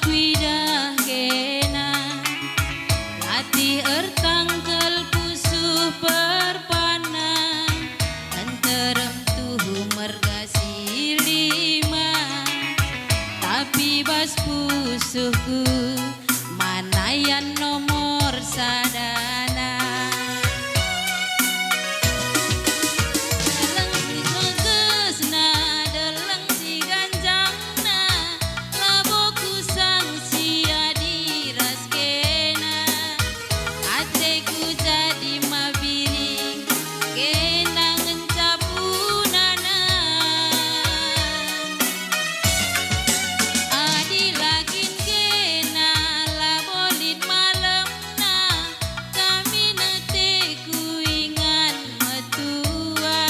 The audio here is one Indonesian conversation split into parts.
kuidah kena latih ertangkel pusuh perpana enterem tuhu mergasi lima tapi bas pusuhku manayan nomor sadana deleng si sogesna deleng si ganjangna laboku sang sia diraskena ateku jadi mabiring kena ngencapunana adilakin kena labolit malemna kami neteku ingan metua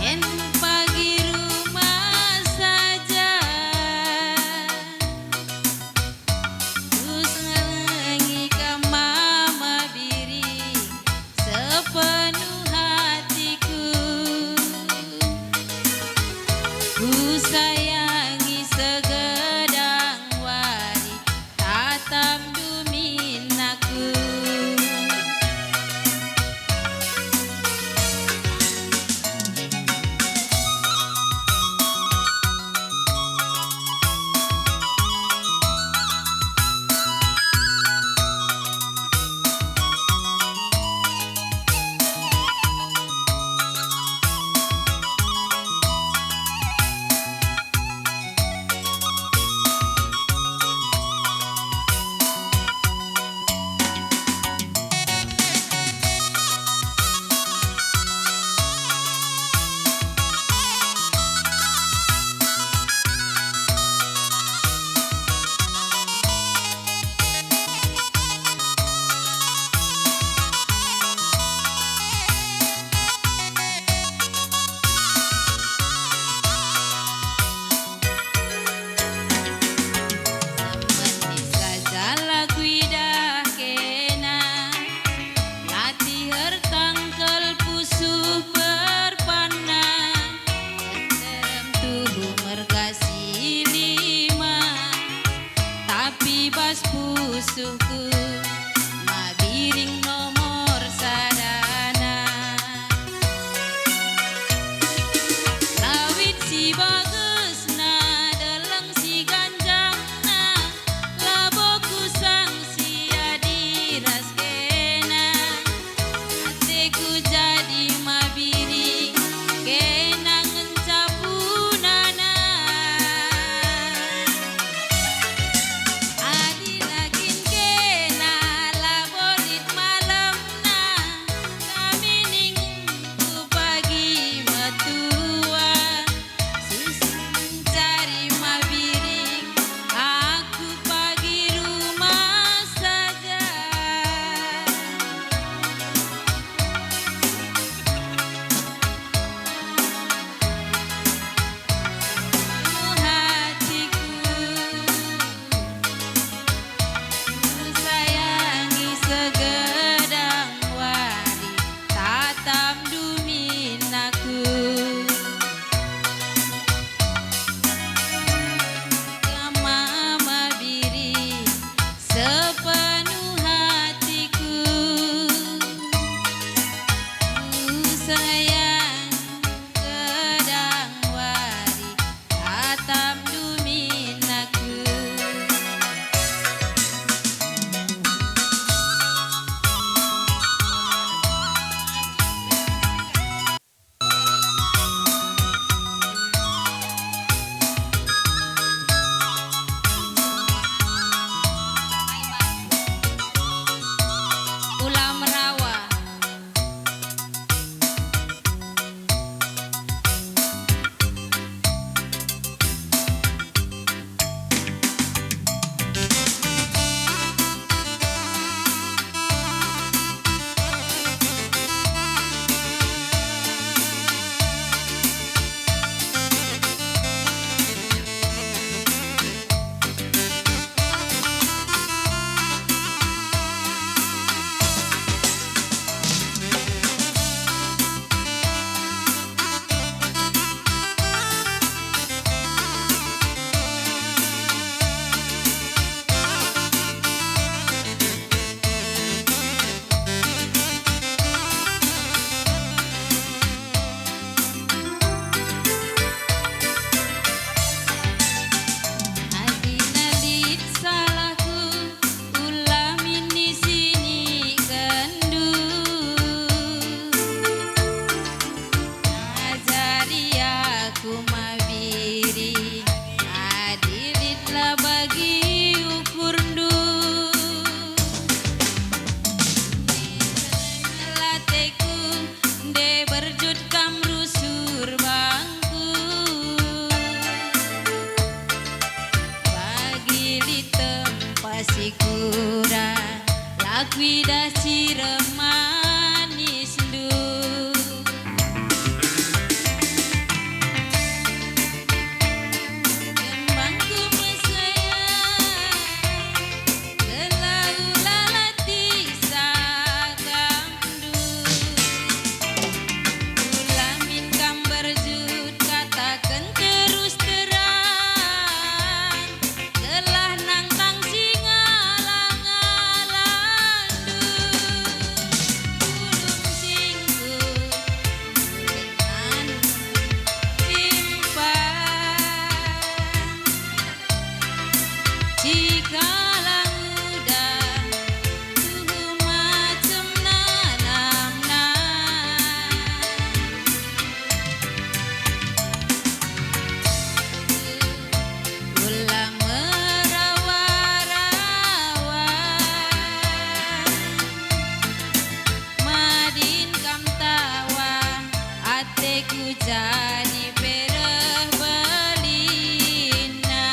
en pagi rumah saja terus ngelengi ke mama biri sepenuh hatiku ku sayangi segedang wari tatam duminaku Sembenis gajala kuidah kena latih ertangkel pusuh perpana enterem tuhu mergasi lima tapi bas pusuhku mabiring nomor sadana lawit si bagesna deleng si ganjangna laboku sang sia diraskena ateku jadi mabiring kena ngencapunana adilakin kena labolit malemna kami ningku pagi metua susun cari mabiring aku pagi rumah saja hatiku ku sayangi segedang wari tatam duminaku mama biri sepenuh hatiku ku sayang gedang wari tatam duminaku ulam rawa jadi pereh belina.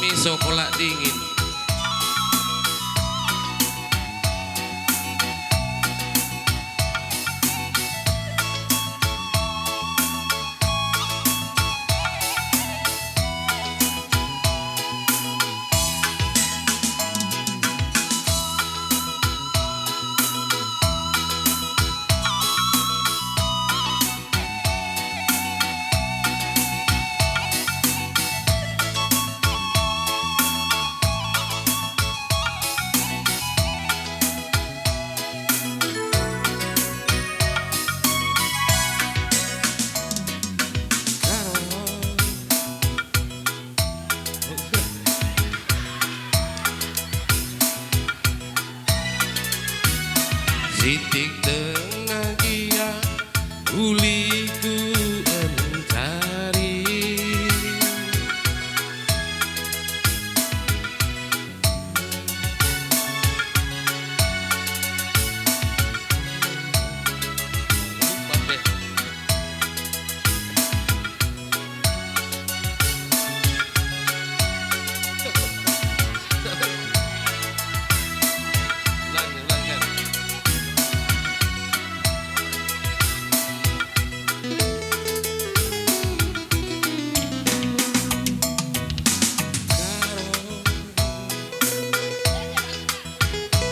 Mie coklat dingin. Sitik tengah gia uliku mencari.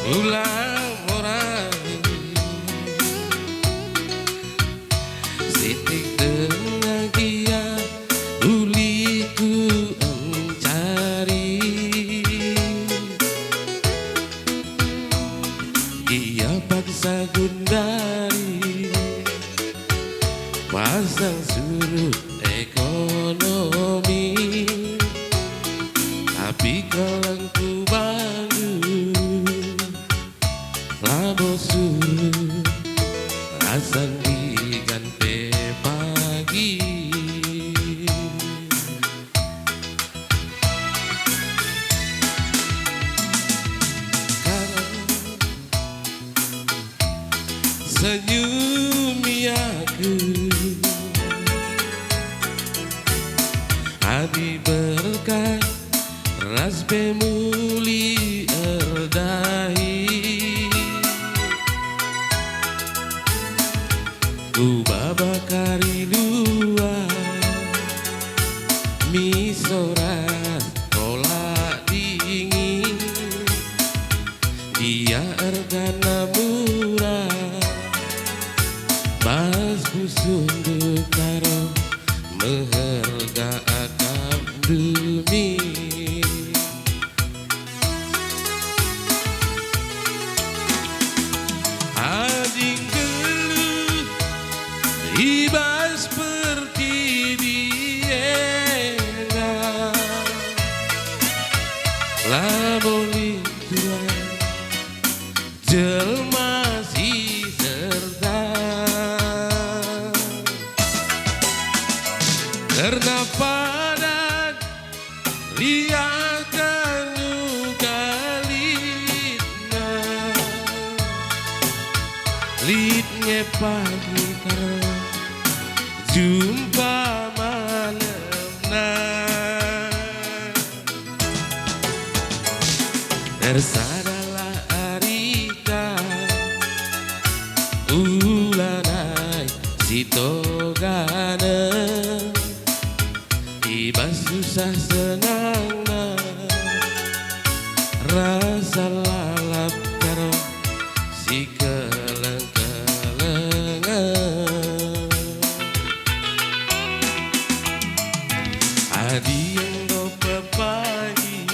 Ulang orang sitik tengah gia uliku mencari. Ia paksa gundari pasang surut ekonomi, tapi kalau ku bangun labo surut rasan diganti pagi. Senyum aku hadi berkat ras pemuli erdahi. Ku babakari dua misorat kolak dingin. Dia ergana murah Mas kusunduk karo meherga akam demi. Ading geluh ibas seperti biena laboli tuan jelma si serta karena padat liakan galitna litnya pagi karo jumpa malamna tersadalah arika ulanai sitogana ibas susah senang rasa lalap karo si keleng-kelengan. Adi yang go pepagi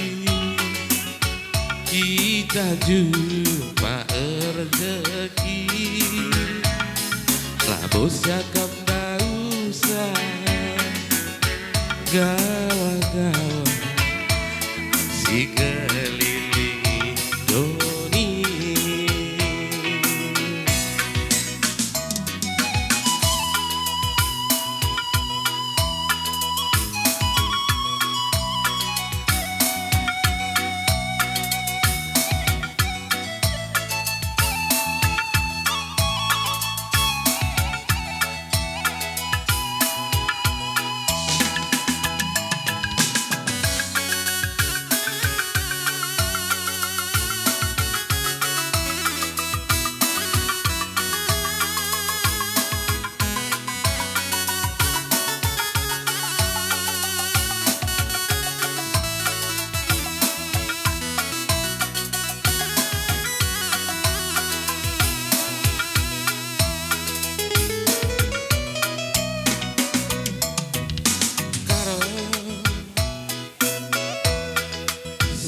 kita jumpa rezeki. Labu cakap dah usah gawa-gawa si keliling doni.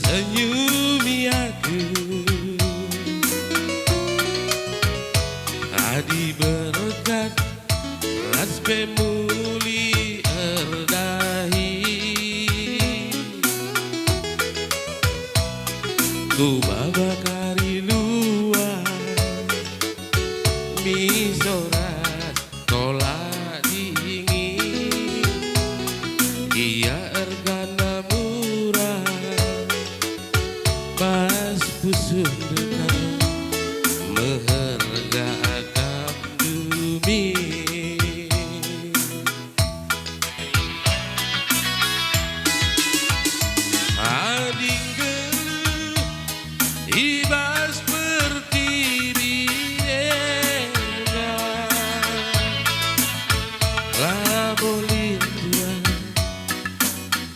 Senyumi aku adi berkat ras pemuli erdahi ku babakari luar misorat tolak dingin ia ergana murah pas pusun dengan menghargakan bumi. Ading geluh ibas pertiwi lah boleh tuan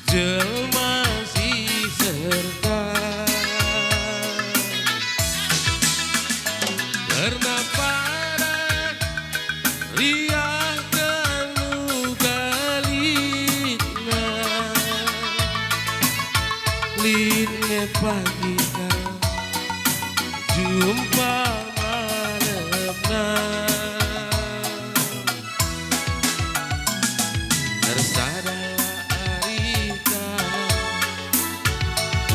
jelma si serta karena parak riah telu galitna linge pagi jumpa malamna tersadar arika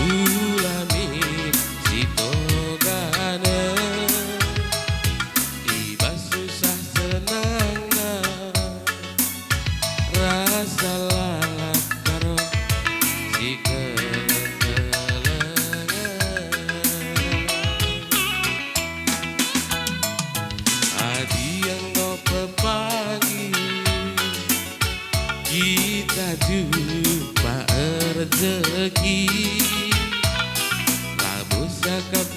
ulami si togana ibas susah senangna rasa lalap karo si kita jumpa rezeki labu cakap